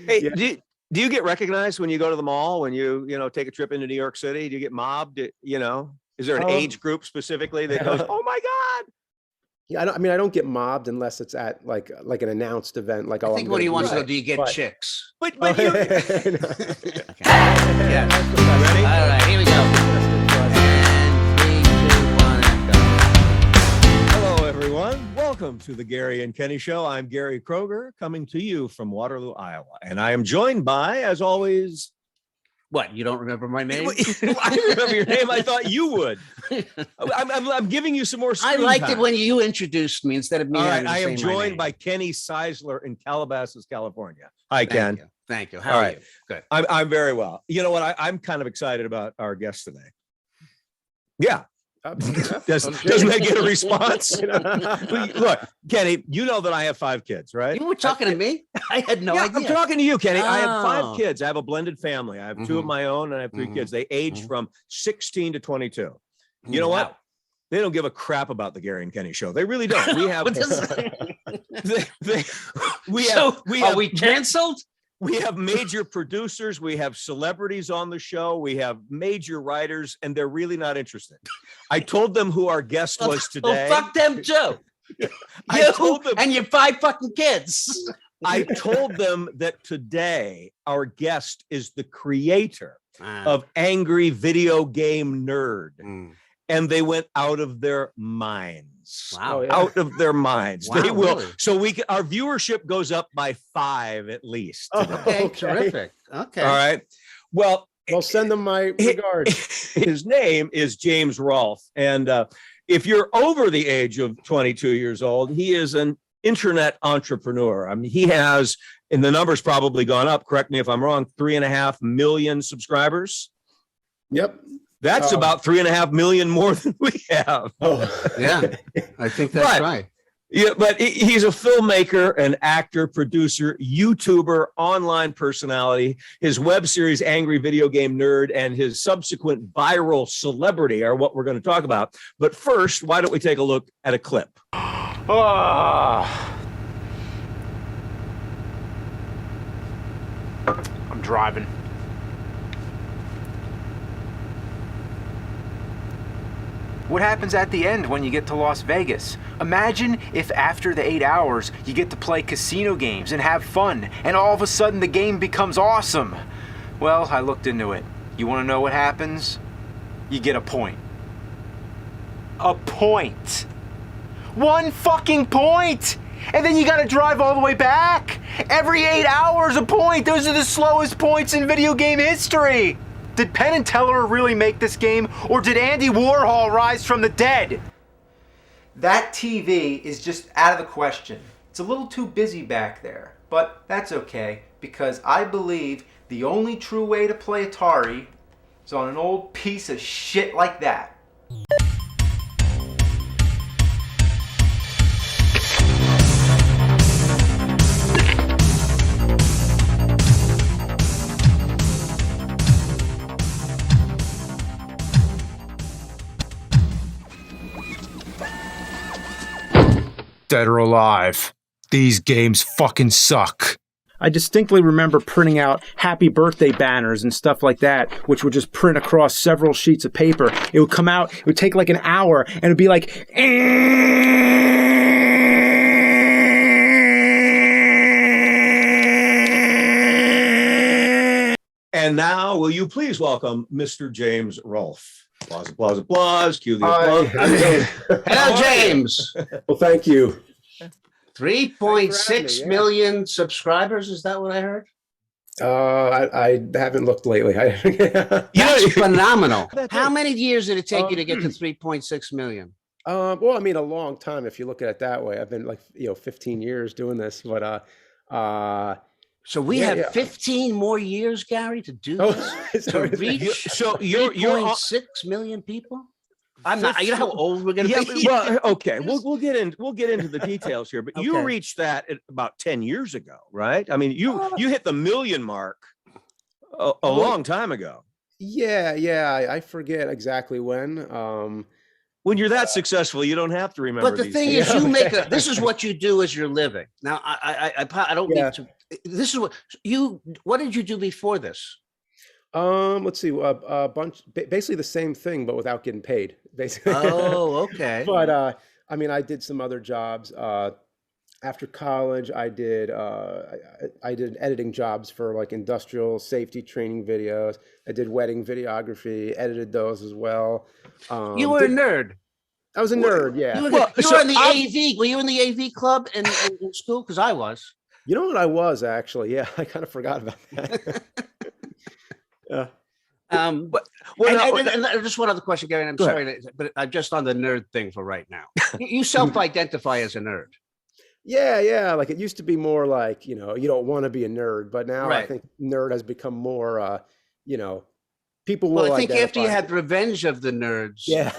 Hey, Yeah. do you get recognized when you go to the mall, when you take a trip into New York City? Do you get mobbed? Is there an age group specifically that goes, oh my God? Yeah, I don't get mobbed unless it's at like an announced event. Like, I think what he wants to know, do you get but- chicks? But Oh, you. Yeah. Ready? All right, here we go. And 3, 2, 1, and go. Hello, everyone. Welcome to the Gary and Kenny Show. I'm Gary Kroger, coming to you from Waterloo, Iowa. And I am joined by, as always... What, you don't remember my name? I remember your name. I thought you would. I'm giving you some more screen I liked time. it when you introduced me instead of me. All right, I am having to say my joined name. by Kenny Seisler in Calabasas, California. Hi, Ken. Thank you. All How are right. you? Good. I'm very well. You know what? I'm kind of excited about our guest today. Yeah. Doesn't that get a response? Look, Kenny, you know that I have 5 kids, right? You were talking to me? I had no idea. I'm talking to you, Kenny. I have 5 Oh. kids. I have a blended family. I have 2 of my own and I have 3 kids. They age from 16 to 22. You know what? They don't give a crap about the Gary and Kenny show. They really don't. We have. Are we canceled? We have major producers. We have celebrities on the show. We have major writers, and they're really not interested. I told them who our guest was today. Well, fuck them too. I told them, and your 5 fucking kids. I told them that today our guest is the creator of Angry Video Game Nerd. And they went out of their minds. Wow. Out of their minds. Wow, They will. really? So our viewership goes up by 5 at least. Okay, terrific. Okay. All right. Well, send them my regards. His name is James Rolfe. And if you're over the age of 22 years old, he is an internet entrepreneur. I mean, he has, and the number's probably gone up, correct me if I'm wrong, 3.5 million subscribers. Yep. That's about 3.5 million more than we have. Yeah, I think that's right. Yeah, but he's a filmmaker, an actor, producer, YouTuber, online personality. His web series, Angry Video Game Nerd, and his subsequent viral celebrity are what we're going to talk about. But first, why don't we take a look at a clip? I'm driving. What happens at the end when you get to Las Vegas? Imagine if after the 8 hours you get to play casino games and have fun, and all of a sudden the game becomes awesome. Well, I looked into it. You want to know what happens? You get a point. A point. 1 fucking point! And then you gotta drive all the way back! Every 8 hours a point! Those are the slowest points in video game history! Did Penn and Teller really make this game, or did Andy Warhol rise from the dead? That TV is just out of the question. It's a little too busy back there, but that's okay, because I believe the only true way to play Atari is on an old piece of shit like that. Dead or alive, these games fucking suck. I distinctly remember printing out happy birthday banners and stuff like that, which would just print across several sheets of paper. It would come out, it would take like an hour, and it'd be like, And now, will you please welcome Mr. James Rolfe? Applause, applause, applause. Cue the applause. Hello, James. Well, thank you. 3.6 million subscribers. Is that what I heard? I haven't looked lately. That's phenomenal. How many years did it take you to get to 3.6 million? Well, I mean, a long time if you look at it that way. I've been 15 years doing this, but so we have 15 more years, Gary, to do this to reach. So you're 3.6 million people. I'm not. You know how old we're going to be. Well, okay, we'll get into the details here, but you reached that at about 10 years ago, right? I mean, you hit the million mark a long time ago. Yeah. I forget exactly when. When you're that successful, you don't have to remember. But the thing is, you make this is what you do as your living. Now, I don't need to this is what did you do before this? Let's see, a bunch, basically the same thing, but without getting paid, basically. Oh, okay. But I mean, I did some other jobs. After college, I did editing jobs for like industrial safety training videos. I did wedding videography, edited those as well. You were a nerd. I was a nerd, yeah. You were in the AV. Were you in the AV club in school? Because I was. You know what I was actually? Yeah, I kind of forgot about that. And just one other question, Gary. And I'm sorry, but I'm just on the nerd thing for right now. You self-identify as a nerd. Yeah. Like it used to be more like, you don't want to be a nerd, but now Right. I think nerd has become more, people will. Well, I think after identify you had Revenge of the Nerds. Yeah.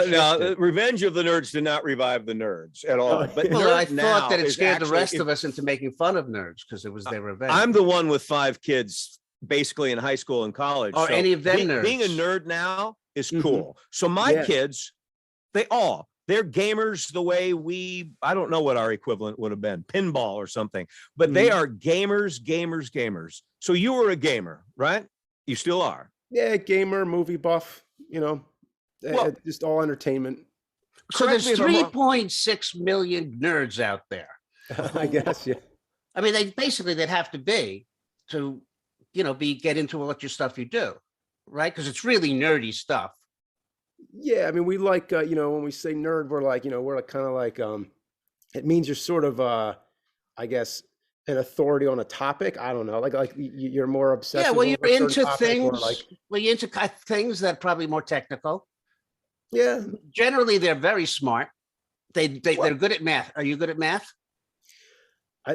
No, Revenge of the Nerds did not revive the nerds at all. But Well, I Nerd Now thought that it is scared the actually- rest of us into making fun of nerds because it was their revenge. I'm the one with 5 kids, basically in high school and college. Or any of them nerds. Being a nerd now is Mhm. cool. So my Yeah. kids, they're gamers the way I don't know what our equivalent would have been, pinball or something, but they are gamers. So you were a gamer, right? You still are. Yeah, gamer, movie buff, Well- just all entertainment. So Correct there's me if I'm wrong. 3.6 million nerds out there. I guess, yeah. I mean, they'd have to be to, get into what your stuff you do, right? Because it's really nerdy stuff. Yeah, I mean, we like, when we say nerd, we're like, we're like kind of like, it means you're sort of, I guess, an authority on a topic. I don't know, like you're more obsessed. Yeah, well, you're over a certain into topic, or things. like, Well, you're into things that are probably more technical. yeah, Generally, they're very smart. They're good at math. Are you good at math?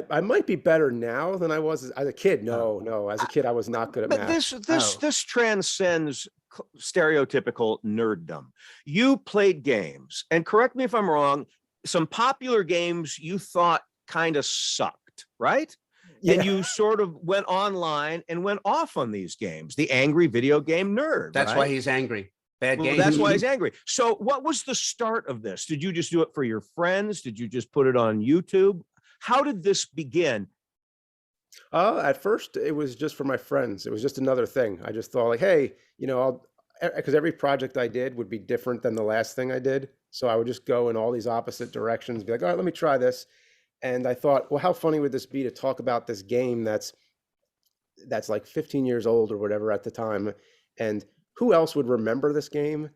I might be better now than I was as a kid. No, as a kid, I was not good at But math. this transcends stereotypical nerddom. You played games, and correct me if I'm wrong, some popular games you thought kind of sucked, right? Yeah. And you sort of went online and went off on these games. The angry video game nerd. That's right? why he's angry. Bad Well, game. that's why he's angry. So what was the start of this? Did you just do it for your friends? Did you just put it on YouTube? How did this begin? At first, it was just for my friends. It was just another thing. I just thought like, hey, because every project I did would be different than the last thing I did. So I would just go in all these opposite directions, be like, all right, let me try this. And I thought, well, how funny would this be to talk about this game that's like 15 years old or whatever at the time? And who else would remember this game?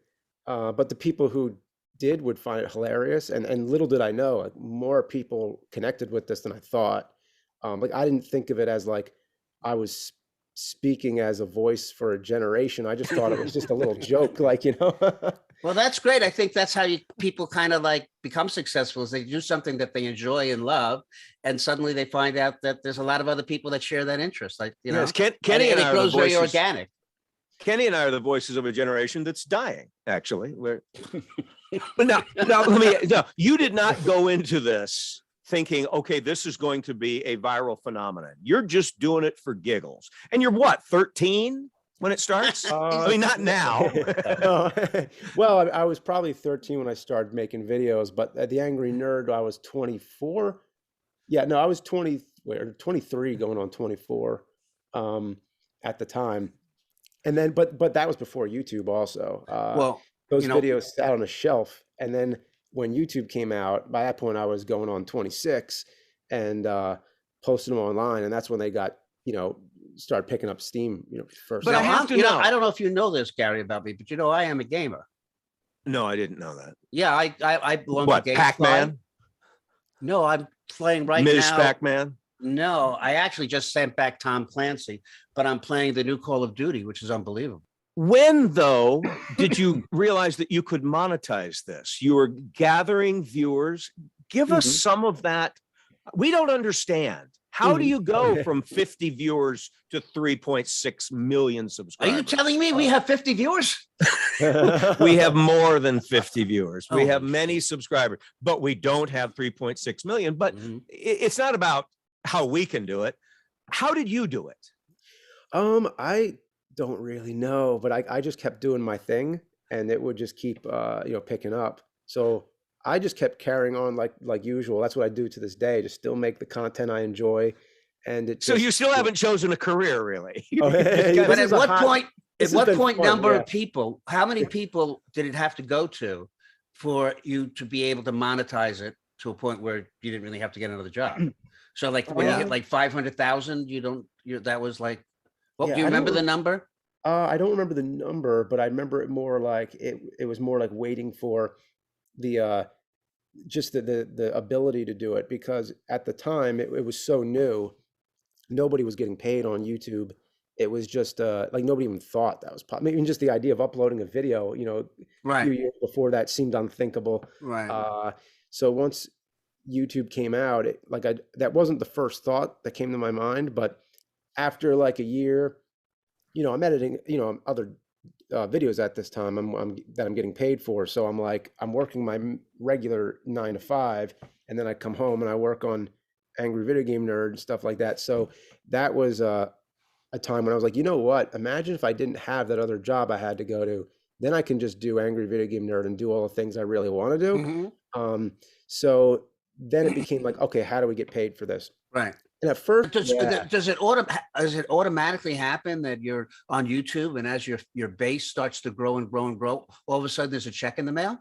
But the people who did would find it hilarious. And little did I know, like, more people connected with this than I thought. Like I didn't think of it as like I was speaking as a voice for a generation. I just thought it was just a little joke, like, Well, that's great. I think that's how people kind of like become successful is they do something that they enjoy and love. And suddenly they find out that there's a lot of other people that share that interest. Like, Yes, and Kenny and it I grows are the very voices. organic. Kenny and I are the voices of a generation that's dying, actually. But now, you did not go into this thinking, okay, this is going to be a viral phenomenon. You're just doing it for giggles. And you're what, 13 when it starts? I mean, not now. Well, I was probably 13 when I started making videos, but at the Angry Nerd, I was 24. Yeah, no, I was 23 going on 24 at the time. And then, but that was before YouTube also. Well, those videos sat on a shelf. And then when YouTube came out, by that point I was going on 26 and posting them online. And that's when they got, started picking up steam, first. but Now, I have to to know. I don't know if you know this, Gary, about me, but I am a gamer. No, I didn't know that. Yeah, I belong What, to GameSpy. Pac-Man? No, I'm playing right Ms. now. Pac-Man? No, I actually just sent back Tom Clancy, but I'm playing the new Call of Duty, which is unbelievable. When, though, did you realize that you could monetize this? You were gathering viewers. Give us some of that. We don't understand. How do you go from 50 viewers to 3.6 million Are subscribers? you telling me we have 50 viewers? We have more than 50 viewers. We Oh, have many subscribers, but we don't have 3.6 million. But it's not about how we can do it. How did you do it? I don't really know, but I just kept doing my thing and it would just keep, picking up. So I just kept carrying on like usual. That's what I do to this day. Just still make the content I enjoy and it So just, you still haven't chosen a career, really. Oh, yeah, But this at is a what hot- point? At this has what been point? fun, Number yeah. of people? How many people did it have to go to for you to be able to monetize it to a point where you didn't really have to get another job? So, like when you hit like 500,000, that was like. Well, Yeah, do you I don't remember the rem- number? I don't remember the number, but I remember it more like it was more like waiting for the just the ability to do it, because at the time it was so new. Nobody was getting paid on YouTube. It was just like nobody even thought that was possible. Even just the idea of uploading a video, a few Right. years before that seemed unthinkable. Right. So once YouTube came out, that wasn't the first thought that came to my mind, but after like a year, I'm editing, other videos at this time that I'm getting paid for. So I'm like, I'm working my regular 9 to 5, and then I come home and I work on Angry Video Game Nerd and stuff like that. So that was a time when I was like, you know what? Imagine if I didn't have that other job I had to go to. Then I can just do Angry Video Game Nerd and do all the things I really want to do. Mhm. So then it became like, okay, how do we get paid for this? Right. And at first, Does, yeah. does it automatically happen that you're on YouTube, and as your base starts to grow and grow and grow, all of a sudden there's a check in the mail?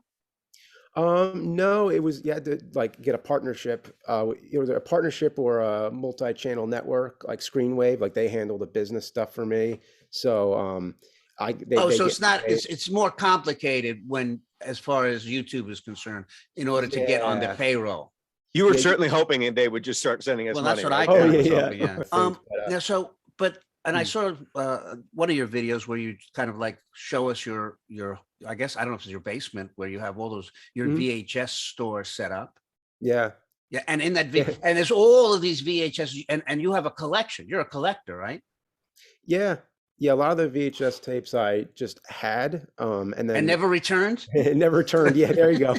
No, it was, you had to like get a partnership. It was a partnership or a multi-channel network, like Screenwave, like they handle the business stuff for me. So, they So get it's not, paid. it's more complicated when, as far as YouTube is concerned, in order to get on the Yeah. payroll. You were Yeah, certainly hoping they would just start sending us Well, money. that's what I right? Oh, kind of yeah, was yeah. hoping, yeah. I think, but, Now, and I Hmm. sort of, one of your videos where you kind of like show us your, I guess, I don't know if it's your basement where you have all those, your Mhm. VHS store set up. Yeah. Yeah. And in that, Yeah. and there's all of these VHS, and you have a collection. You're a collector, right? Yeah. Yeah. A lot of the VHS tapes I just had, and And then never returned. it never returned. Yeah, there you go.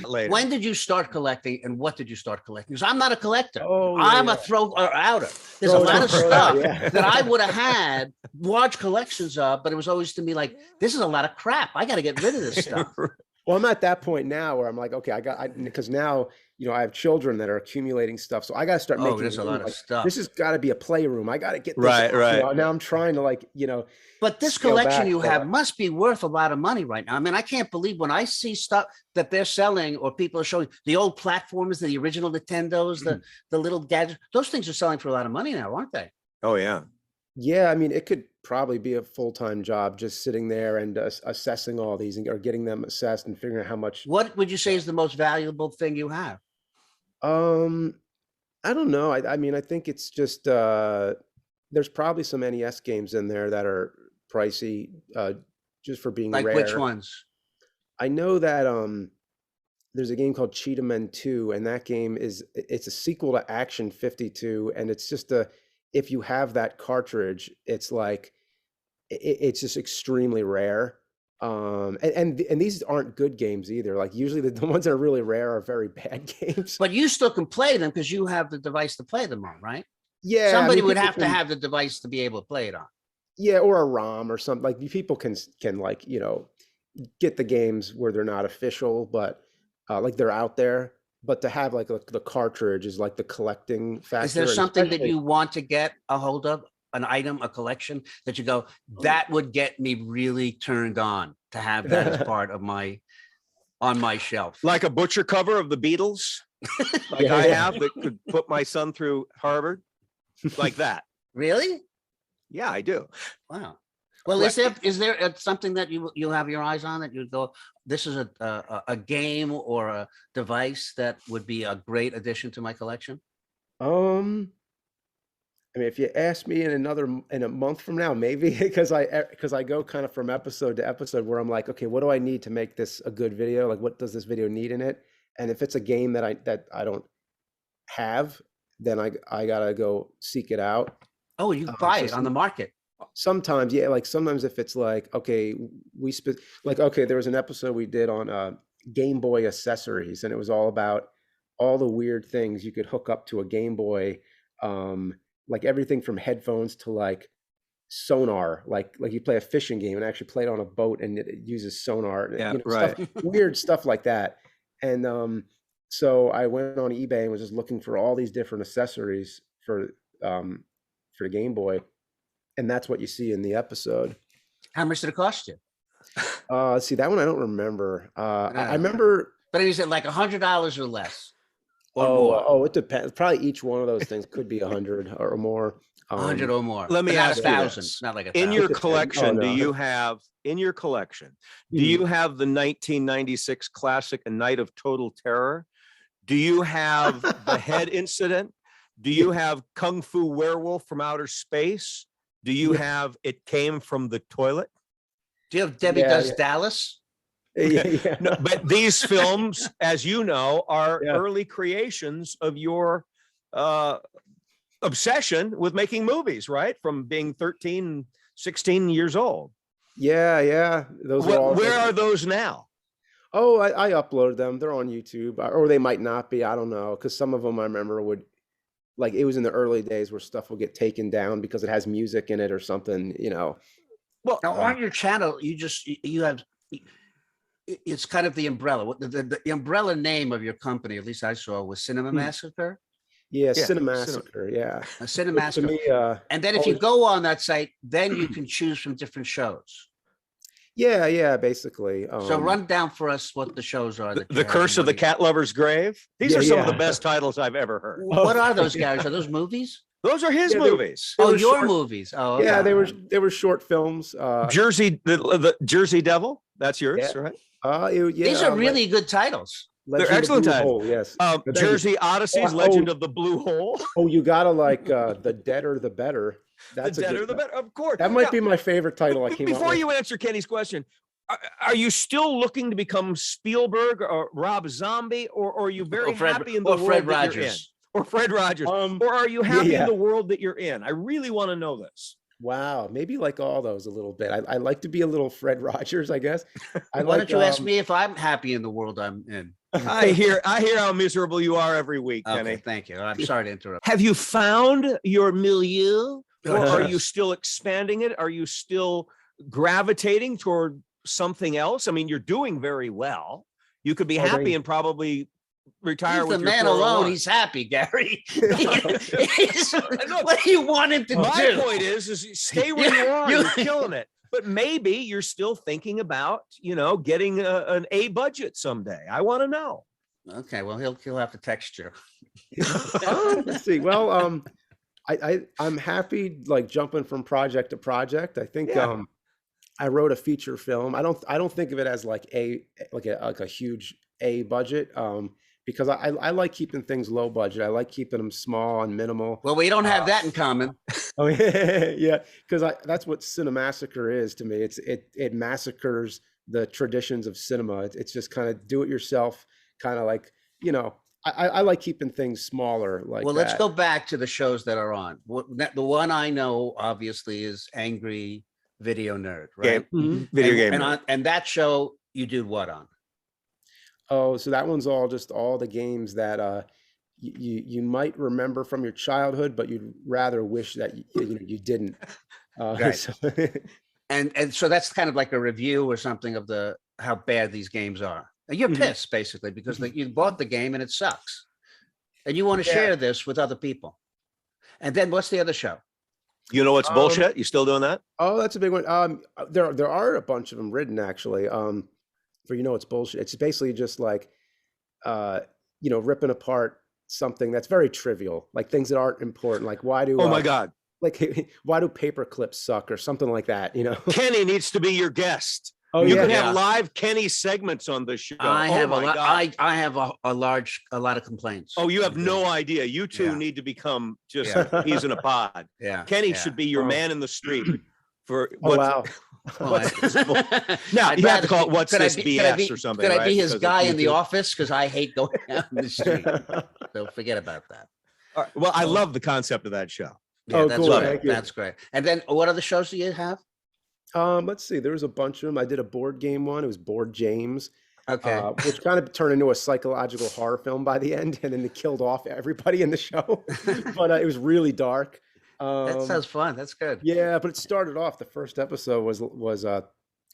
Later. When did you start collecting, and what did you start collecting? Because I'm not a collector. Oh, yeah, I'm yeah. a throw or outer. There's Throw a it lot in, of throw it out, stuff yeah. that I would have had large collections of, but it was always to me like, this is a lot of crap. I got to get rid of this stuff. Well, I'm at that point now where I'm like, okay, because now, I have children that are accumulating stuff. So I got to start Oh, making there's a room. lot of Like, stuff. this has got to be a playroom. I got to get this. Right, out, right. Now I'm trying to But this scale collection back, you but, have must be worth a lot of money right now. I mean, I can't believe when I see stuff that they're selling or people are showing, the old platforms, the original Nintendos, the little gadgets, those things are selling for a lot of money now, aren't they? Oh, yeah. yeah, I mean, it could probably be a full-time job just sitting there and assessing all these or getting them assessed and figuring out how much. What would you say is the most valuable thing you have? I don't know. I mean, I think it's just there's probably some NES games in there that are pricey, just for being Like rare. which ones? I know that there's a game called Cheetah Men 2, and that game it's a sequel to Action 52, and it's just if you have that cartridge, it's like it's just extremely rare. And these aren't good games either. Like usually the ones that are really rare are very bad games. But you still can play them because you have the device to play them on, right? Yeah, I Somebody mean, would people have to can- have the device to be able to play it on. Yeah, or a ROM or something. Like people can like, get the games where they're not official, but like they're out there. But to have like the cartridge is like the collecting factor. Is there and something that especially- you want to get a hold of, an item, a collection that you go, that would get me really turned on to have that as part of on my shelf? Like a butcher cover of the Beatles, like Yeah, I yeah. have, that could put my son through Harvard, like that. Really? Yeah, I do. Wow. Well, is there something that you have your eyes on that you go, this is a game or a device that would be a great addition to my collection? I mean, if you ask me in a month from now, maybe because I go kind of from episode to episode where I'm like, okay, what do I need to make this a good video? Like, what does this video need in it? And if it's a game that I don't have, then I gotta go seek it out. Oh, you buy so it on the market. Sometimes, yeah, like sometimes if it's like, okay, there was an episode we did on Game Boy accessories, and it was all about all the weird things you could hook up to a Game Boy, like everything from headphones to like sonar, like you play a fishing game and actually play it on a boat and it uses sonar, Yeah, stuff, weird stuff like that. And so I went on eBay and was just looking for all these different accessories for for the Game Boy, and that's what you see in the episode. How much did it cost you? Let's see, that one I don't remember. I remember. But is it like $100 or less? Or more? Oh, it depends. Probably each one of those things could be 100 or more. 100 or more. Let me But not ask you 1,000. this. Not like In 1,000. your Depends. collection, Oh, do no. you have do Hmm. you have the 1996 classic A Night of Total Terror? Do you have the head incident? Do you have Kung Fu Werewolf from Outer Space? Do you Yeah. have It Came from the Toilet? Do you have Debbie Yeah, Does yeah. Dallas? Yeah. No, but these films, as you know, are Yeah. early creations of your obsession with making movies, right? From being 13, 16 years old. Yeah. Those are all. Where are those now? Oh, I uploaded them. They're on YouTube, or they might not be. I don't know, because some of them I remember would, like, it was in the early days where stuff would get taken down because it has music in it or something. Well, Now, on your channel, you have, it's kind of the umbrella. The umbrella name of your company, at least I saw, was Cinema Massacre. Yeah, Yeah, Cinemassacre. Yeah. Cinema Which to Massacre. me, And then if you go on that site, then you can choose from different shows. yeah, basically. So run down for us what the shows are. That you The have Curse and of the what Cat Lover's Grave. These Yeah, are some of the yeah. best titles I've ever heard. What are those, Gary? Are those movies? Those are his Yeah, they- movies. They Oh, were your short- movies. Oh, Yeah, okay. they were short films. Jersey, the Jersey Devil. That's yours, Yeah. right? These are really good titles. Legend They're of the excellent Blue titles. Hole, yes. But thank you. Jersey Odysseys, Oh, Legend of the Blue Hole. Oh, you gotta like The Deader the Better. That's The a Deader, good the one. Better, of course. That might Now, be my favorite title I came up before with. you answer Kenny's question, are you still looking to become Spielberg or Rob Zombie, or are you very happy in the or world Fred that you're in? Rogers. Or Fred Rogers? Um, Or are you happy yeah. in the world that you're in? I really want to know this. Wow, maybe like all those a little bit. I like to be a little Fred Rogers, I guess. Why like, don't you ask me if I'm happy in the world I'm in? I hear how miserable you are every week, Okay, Kenny. thank you. I'm sorry to interrupt. Have you found your milieu, or are you Yes. still expanding it? Are you still gravitating toward something else? I mean, you're doing very well. You could be Oh, thank happy you. and probably retire He's with the your man alone. 401. He's happy, Gary. What do you want him to My do? point is stay where you are. you- You're killing it. But maybe you're still thinking about, getting an A budget someday. I want to know. Okay, well he'll have to text you. Let's see. Well, I'm happy like jumping from project to project. I think Yeah. I wrote a feature film. I don't think of it as like a huge A budget. Because I like keeping things low budget. I like keeping them small and minimal. Well, we don't have that in common. Oh yeah, because that's what Cinemassacre is to me. It massacres the traditions of cinema. It's just kind of do it yourself, kind of like I like keeping things smaller. Like Well, let's that. go back to the shows that are on. The one I know obviously is Angry Video Nerd, right? Mhm. Video and, game. and that show you do what on? Oh, so that one's all the games that you might remember from your childhood, but you'd rather wish that you didn't. Right. So- And so that's kind of like a review or something of how bad these games are. And you're Mhm. pissed basically because you bought the game and it sucks, and you want to Yeah. share this with other people. And then what's the other show? You know what's bullshit? You still doing that? Oh, that's a big one. There are a bunch of them written actually. For it's bullshit. It's basically just like, ripping apart something that's very trivial, like things that aren't important. Like why do Oh my God. like why do paper clips suck or something like that? Kenny needs to be your guest. Oh You yeah. can Yeah. have live Kenny segments on the show. I Oh have my God. I have a lot of complaints. Oh, you have I do. no idea. You two Yeah. need to become just Yeah. peas in a pod. Yeah. Kenny yeah. should be your Oh. man in the street for Oh wow. Well, what's this bull- Now you have to call it what's this BS or something, Could I right? be his Because of guy in the YouTube. office? Because I hate going out in the street. So forget about that. All right. Well, I love the concept of that show. Yeah, Oh, that's cool. great. Thank you. That's great. And then what other shows do you have? Let's see. There was a bunch of them. I did a board game one. It was Board James, Okay. which kind of turned into a psychological horror film by the end, and then it killed off everybody in the show. But it was really dark. That sounds fun. That's good. Yeah, but it started off. The first episode was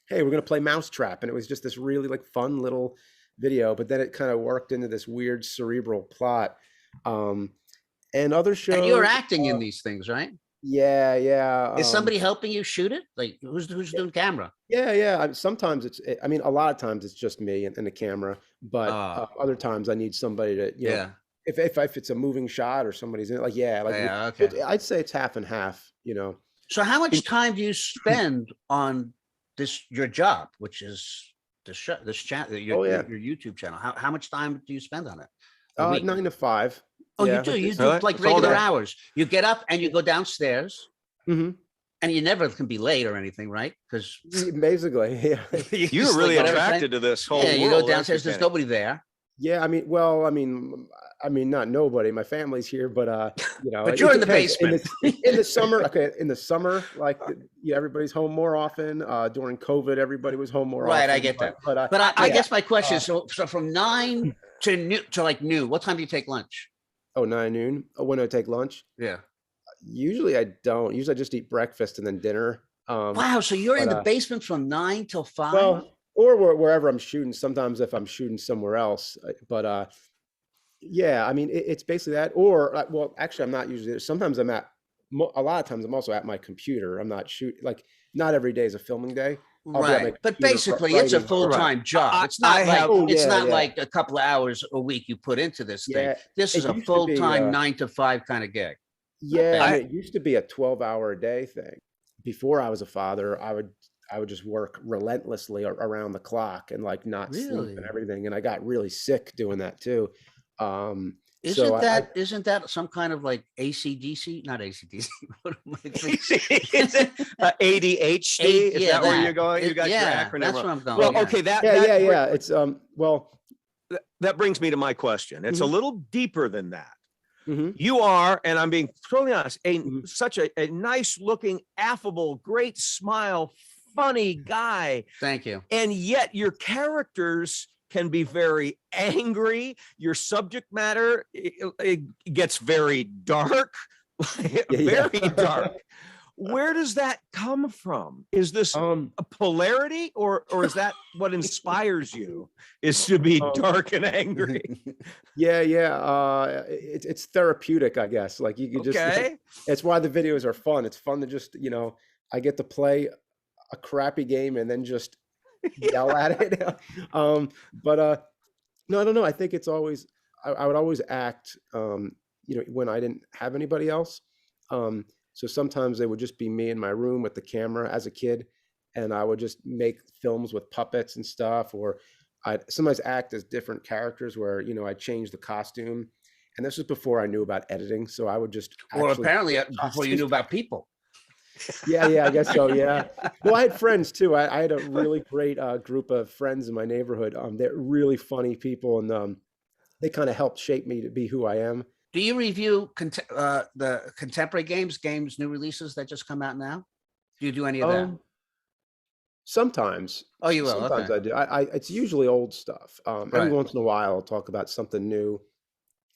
hey, we're gonna play Mousetrap, and it was just this really like fun little video. But then it kind of worked into this weird cerebral plot, And other shows. And you're acting in these things, right? Yeah. Is somebody helping you shoot it? Like who's doing camera? Yeah. Sometimes I mean, a lot of times it's just me and the camera, but Ah. other times I need somebody to, you know, Yeah. if it's a moving shot or somebody's in it, like, Yeah, okay. I'd say it's half and half, you know. So how much time do you spend on your job, which is this channel, Oh, yeah. your YouTube channel? How much time do you spend on it? A week? 9 to 5. Oh, Yeah, you do. You do Really? like It's all regular day. hours. You get up and you go downstairs, hmm and you never can be late or anything, right? Because Basically, yeah. You're really attracted to this whole Yeah, you world, go downstairs. aren't you, There's Kenny? nobody there. Yeah, I mean, not nobody. My family's here, but you know, But it you're in the depends. basement. In the summer, okay, in the summer, like, yeah, everybody's home more often. During COVID, everybody was home more often. Right, I get that. But But I yeah. guess my question is, so from 9 to like noon, what time do you take lunch? 9 noon. When do I take lunch? Yeah. Usually I don't. Usually I just eat breakfast and then dinner. Wow. So you're in but, the basement from 9 till 5? Well, or wherever I'm shooting. Sometimes if I'm shooting somewhere else, but yeah, I mean, it's basically that. Or well, actually, I'm not usually. Sometimes I'm at. A lot of times I'm also at my computer. I'm not shooting. Like, not every day is a filming day. I'll be at my Right. But computer basically it's a writing. full-time job. I- It's not I like have- Oh, it's yeah, not yeah. like a couple of hours a week you put into this thing. Yeah, This is it a used to be, full-time 9 to 5 kind of gig. Yeah, I- I mean, it used to be a 12-hour a day thing. Before I was a father, I would just work relentlessly around the clock and like not sleep Really? and everything. And I got really sick doing that too. So Isn't that some kind of like ACDC? Not ACDC. What am I thinking? Is it ADHD? Is Yeah, that where that. you're going? You got your Yeah, acronym that's wrong. where I'm going. Well, yeah. okay, yeah. It's well, that brings me to my question. It's a Mhm. little deeper than that. mhm. You are, and I'm being totally honest, Mhm. such a nice looking, affable, great smile, funny guy. Thank you. And yet your characters can be very angry. Your subject matter it gets very dark, Yeah. very dark. Where does that come from? Is this a polarity, or is that what inspires you? Is to be dark and angry? Yeah. It's therapeutic, I guess. Like, you could just. Okay. It's why the videos are fun. It's fun to just, you know, I get to play a crappy game and then just yell at it. But no, I don't know. I think it's always I would always act, you know, when I didn't have anybody else. So sometimes they would just be me in my room with the camera as a kid, and I would just make films with puppets and stuff, or I'd sometimes act as different characters where, you know, I change the costume. And this was before I knew about editing, so I would just Or actually apparently before you knew about people. yeah, I guess so. Yeah. Well, I had friends too. I had a really great group of friends in my neighborhood. They're really funny people, and they kind of helped shape me to be who I am. Do you review the contemporary games, new releases that just come out now? Do you do any of that? Sometimes. Oh, you will. Sometimes Okay. I do. It's usually old stuff. Every Right. once in a while, I'll talk about something new,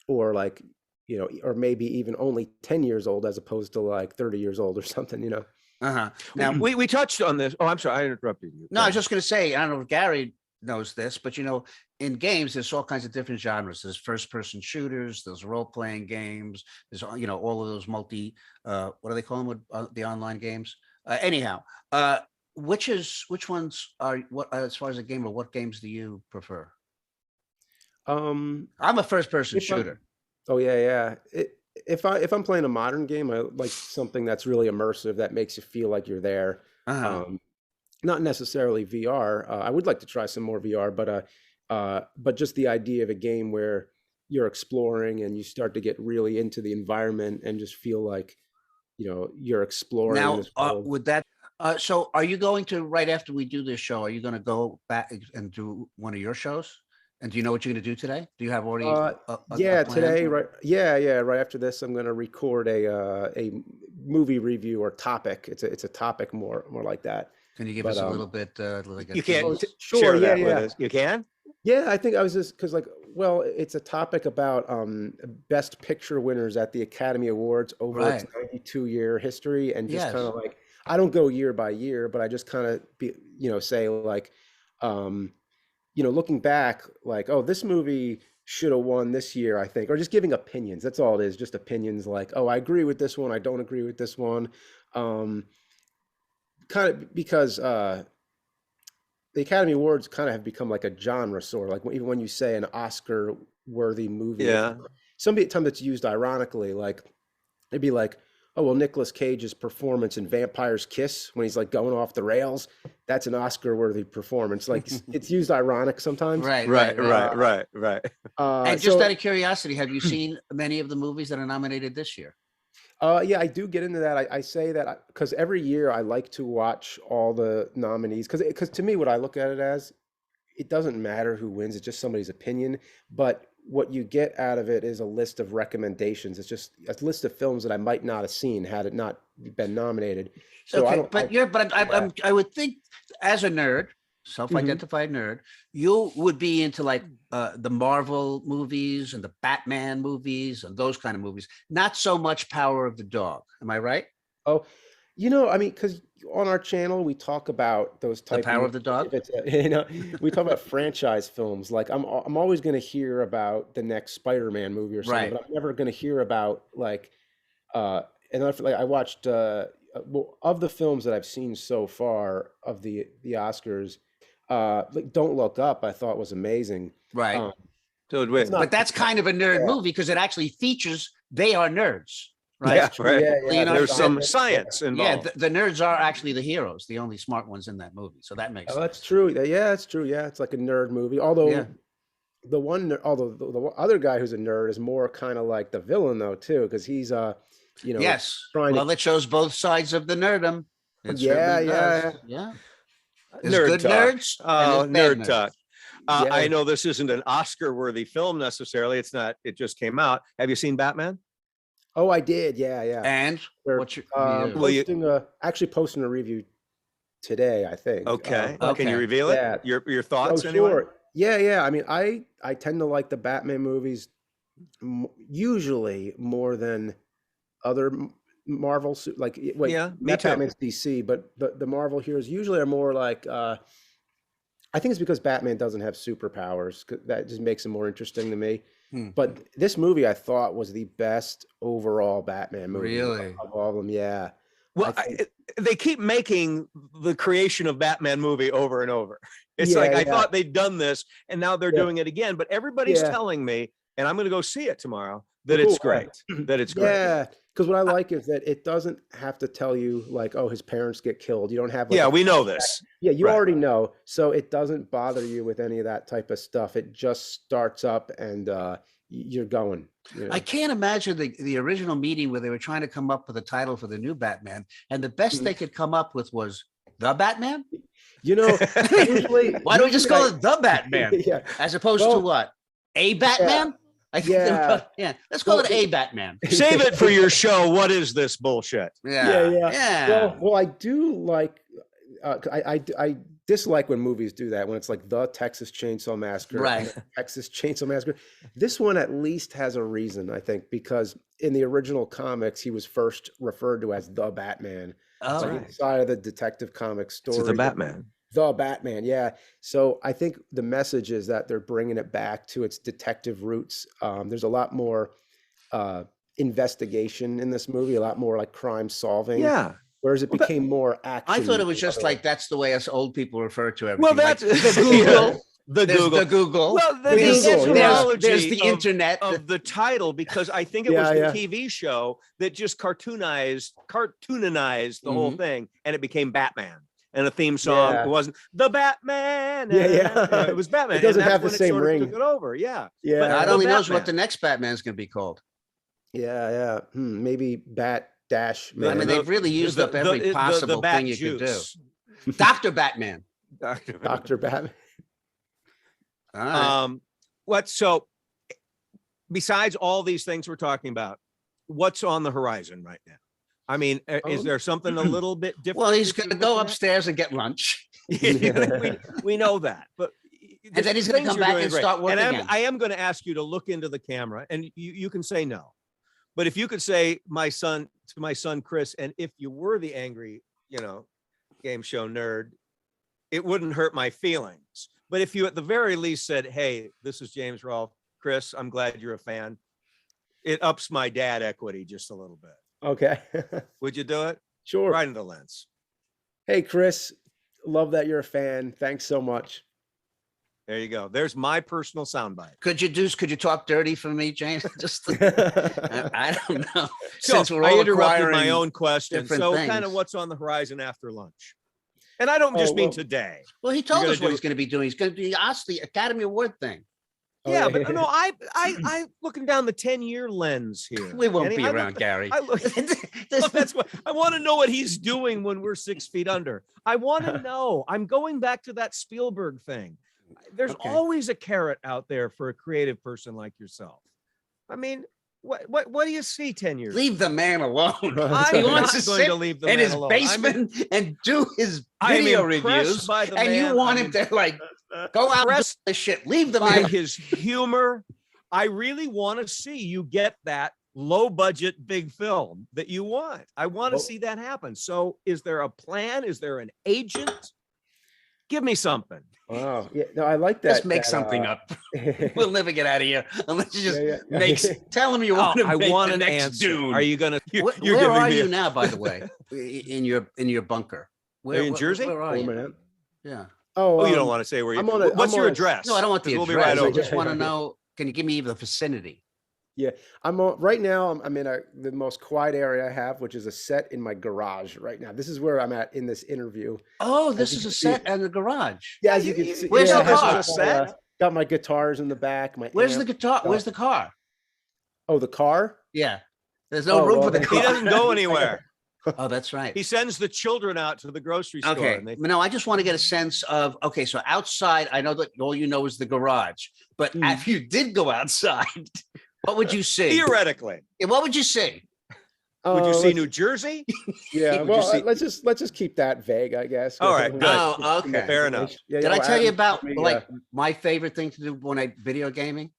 or like, you know, or maybe even only 10 years old as opposed to like 30 years old or something, you know. Uh-huh. Now, We touched on this. Oh, I'm sorry, I interrupted you. no, I was just going to say, I don't know if Gary knows this, but you know, in games, there's all kinds of different genres. There's first-person shooters, there's role-playing games, there's, you know, all of those what do they call them with the online games? Anyhow, which ones are what as far as a gamer? What games do you prefer? Um, I'm a first-person If I'm- shooter. oh yeah. If I'm playing a modern game, I like something that's really immersive that makes you feel like you're there. Uh-huh. Not necessarily VR. I would like to try some more VR, but just the idea of a game where you're exploring and you start to get really into the environment and just feel like, you know, you're exploring Now, this world. with that, so are you going to, right after we do this show, are you going to go back and do one of your shows? And do you know what you're going to do today? Do you have already? Yeah, a plan? today, right? Yeah. Right after this, I'm going to record a movie review or topic. It's a topic more like that. Can you give but, us a little bit? Like a You can't tease? Sure, share yeah, that with yeah. us. You can? Yeah, I think I was just because, like, well, it's a topic about best picture winners at the Academy Awards over its Right. 92-year history, and just Yes. kind of like, I don't go year by year, but I just kind of say like, you know, looking back, like, oh, this movie should have won this year, I think, or just giving opinions. That's all it is, just opinions like, oh, I agree with this one, I don't agree with this one. Kind of because the Academy Awards kind of have become like a genre sort of like even when you say an Oscar-worthy movie, Yeah. time that's used ironically, like it'd be like, oh well, Nicolas Cage's performance in Vampire's Kiss when he's like going off the rails, that's an Oscar-worthy performance. Like it's used ironic sometimes. Right, Right, right, right. right. And just So, out of curiosity, have you seen many of the movies that are nominated this year? yeah, I do get into that. I say that because every year I like to watch all the nominees because to me, what I look at it as, it doesn't matter who wins. It's just somebody's opinion. But what you get out of it is a list of recommendations. It's just a list of films that I might not have seen had it not been nominated. So Okay, I would think as a nerd, self-identified nerd, you would be into like the Marvel movies and the Batman movies and those kind of movies. Not so much Power of the Dog. Am I right? Oh, I mean, because on our channel we talk about those The type Power of of the Dog. if it's we talk about franchise films. Like I'm always going to hear about the next Spider-Man movie or something, Right. but I'm never going to hear about like and I watched well, of the films that I've seen so far of the Oscars, like Don't Look Up, I thought was amazing. Right. So it'd win. not- But that's kind of a nerd Yeah. movie because it actually features they are nerds, right? Yeah, right. You know, There's some that's- science Yeah, involved. the nerds are actually the heroes, the only smart ones in that movie. So that makes Oh, sense. that's true. Yeah, that's true. Yeah, it's like a nerd movie. Although Yeah. the other guy who's a nerd is more kind of like the villain though too, because he's Yes. trying to Well, it shows both sides of the nerdum. It Yeah, certainly yeah, does. Yeah. There's Nerd good talk. nerds. Oh, and there's bad nerd nerds. talk. Yeah. I know this isn't an Oscar-worthy film necessarily. It's not. It just came out. Have you seen Batman? Oh, I did. Yeah. And We're, what's your Well, you- actually posting a review today, I think. Okay. Okay. Can you reveal yeah. it? Your Oh, thoughts anyway? sure. Yeah. I mean, I tend to like the Batman movies usually more than other Marvel like wait, Yeah, me not too. Batman's DC, but the Marvel heroes usually are more like I think it's because Batman doesn't have superpowers. That just makes him more interesting to me. But this movie I thought was the best overall Batman movie Really? of all of them. Yeah. Well, I think- they keep making the creation of Batman movie over and over. It's Yeah, like I yeah. thought they'd done this, and now they're Yeah. doing it again. But everybody's Yeah. telling me, and I'm going to go see it tomorrow, that Cool. it's great. That it's great. Yeah, because what I like is that it doesn't have to tell you like, oh, his parents get killed. You don't have like Yeah, a we know this. Yeah, you Right. already know. So it doesn't bother you with any of that type of stuff. It just starts up and you're going. I can't imagine the original meeting where they were trying to come up with a title for the new Batman, and the best they could come up with was the Batman. Usually, Why don't we just call usually it the Batman Yeah, as opposed to Well, what? A Batman? I think Yeah. yeah. Let's call Well, it a Batman. Save it for your show. What is this bullshit? Yeah. yeah. Well, I do like. I dislike when movies do that when it's like the Texas Chainsaw Massacre, and Right. the Texas Chainsaw Massacre. This one at least has a reason, I think, because in the original comics he was first referred to as the Batman. Oh, So inside of the Detective Comics story, It's the Batman. The Batman, yeah. So I think the message is that they're bringing it back to its detective roots. There's a lot more investigation in this movie, a lot more like crime solving. Yeah. Whereas it became more action. I thought it was just like that's the way us old people refer to everything. Well, like that's the Google. The There's Google. the Google. Well, the Google, yeah. etymology there's the of- internet. of the title, because I think it was Yeah, the yeah. TV show that just cartoonized the whole thing, and it became Batman. And a theme song. Yeah. It wasn't the Batman. Yeah. It was Batman. It doesn't and that's have the when same sort of ring. Took it over. Yeah. Yeah. But God the only knows what Batman. the next Batman's going to be called. Yeah. Maybe Bat Dash I Man. mean, they've really used up every possible Bat thing you could do. juice. Dr. Batman. Dr. Batman. All right. So besides all these things we're talking about, what's on the horizon right now? I mean, is there something a little bit different? Well, he's that you're going to go looking at? upstairs and get lunch. we know that, but And then he's gonna things come you're back doing and great. start working And again. I am going to ask you to look into the camera, and you can say no, but if you could say my son Chris, and if you were the angry, game show nerd, it wouldn't hurt my feelings. But if you at the very least said, "Hey, this is James Rolfe, Chris, I'm glad you're a fan. It ups my dad equity just a little bit. Okay. Would you do it? Sure. Right in the lens. Hey, Chris, love that you're a fan. Thanks so much. There you go. There's my personal soundbite. Could you talk dirty for me, James? Just I don't know. Since So we're I all interrupted acquiring my own question. different So things. kind of what's on the horizon after lunch? And I don't just mean today. Well, he told You're us gonna what do- he's going to be doing. He's going to be asked the Academy Award thing. Oh, Yeah, but no, I looking down the 10-year lens here. We won't Kenny. be I around, look- Gary. I look, look, that's what I want to know what he's doing when we're 6 feet under. I want to know. I'm going back to that Spielberg thing. There's Okay. always a carrot out there for a creative person like yourself. I mean, what do you see 10 years? Leave the man alone. I'm He not wants to going sit to leave the in man his alone. basement and do his I'm video impressed reviews, by the and man. you want I'm him to like go out and do impressed this shit. Leave the by man. his humor. I really want to see you get that low budget big film that you want. I want to Well- see that happen. So is there a plan? Is there an agent? Give me something. Wow. Yeah. No, I like that. Just make that, something up. We'll never get out of here unless you just Yeah, yeah. make. Tell him you want to I make want the an next answer. Dune. Are you gonna? You're Where giving are me you a- now, by the way, in your bunker? Are you in Jersey? Where are Oh, you? man. Yeah. Oh, Oh, you don't want to say where you. I'm on a- What's I'm your on a- address? No, I don't want the 'Cause address. We'll be right I over. just want to know. Can you give me the vicinity? Yeah, I'm on, right now. I'm in the most quiet area I have, which is a set in my garage right now. This is where I'm at in this interview. Oh, this you is a can see- set in the garage. Yeah, as you can see. Where's yeah, the I have car? my, Set? got my guitars in the back. My Where's the amp. guitar? Where's the car? Oh, the car? Yeah. There's no Oh, room well, for the he He car. doesn't go anywhere. Oh, that's right. He sends the children out to the grocery store. Okay. And they, No, I just want to get a sense of, okay, so outside, I know that all you know is the garage, but if you did go outside, what would you see? theoretically, Yeah, what would you see? would you Oh, see let's- New Jersey? Yeah, would you well, see- let's just keep that vague, I guess. All right, good. Oh, okay. Fair enough. Yeah, Did yeah, I tell you about me, like my favorite thing to do when I video gaming?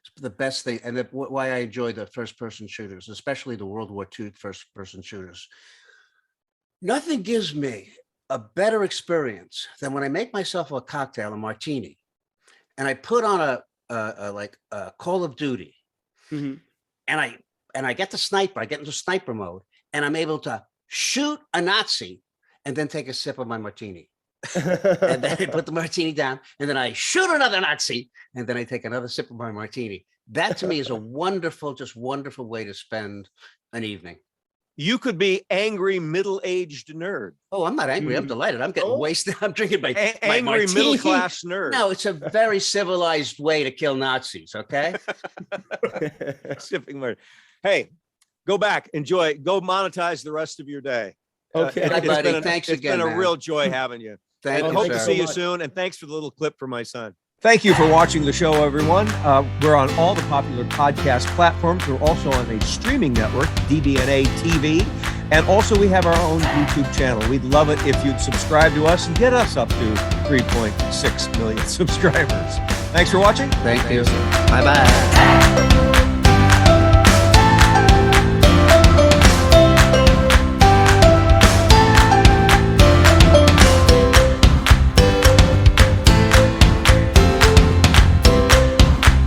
It's the best thing, and why I enjoy the first person shooters, especially the World War II first person shooters. Nothing gives me a better experience than when I make myself a cocktail, a martini, and I put on a Call of Duty, Mhm. and I get the sniper. I get into sniper mode, and I'm able to shoot a Nazi, and then take a sip of my martini. And then I put the martini down, and then I shoot another Nazi, and then I take another sip of my martini. That to me is a wonderful, just wonderful way to spend an evening. You could be angry middle-aged nerd, Oh, I'm not angry. I'm delighted. I'm getting Oh. wasted. I'm drinking my, my angry martini. middle-class nerd. No, it's a very civilized way to kill Nazis. Okay. Sipping mar- Hey, go back, enjoy, go monetize the rest of your day. Okay. Bye, It's buddy. been a- Thanks it's again, been a man. real joy having you. Thank And you, hope to sir. see you much. soon. And thanks for the little clip for my son. Thank you for watching the show, everyone. We're on all the popular podcast platforms. We're also on a streaming network, DBNA TV. And also we have our own YouTube channel. We'd love it if you'd subscribe to us and get us up to 3.6 million subscribers. Thanks for watching. Thank you. Bye-bye.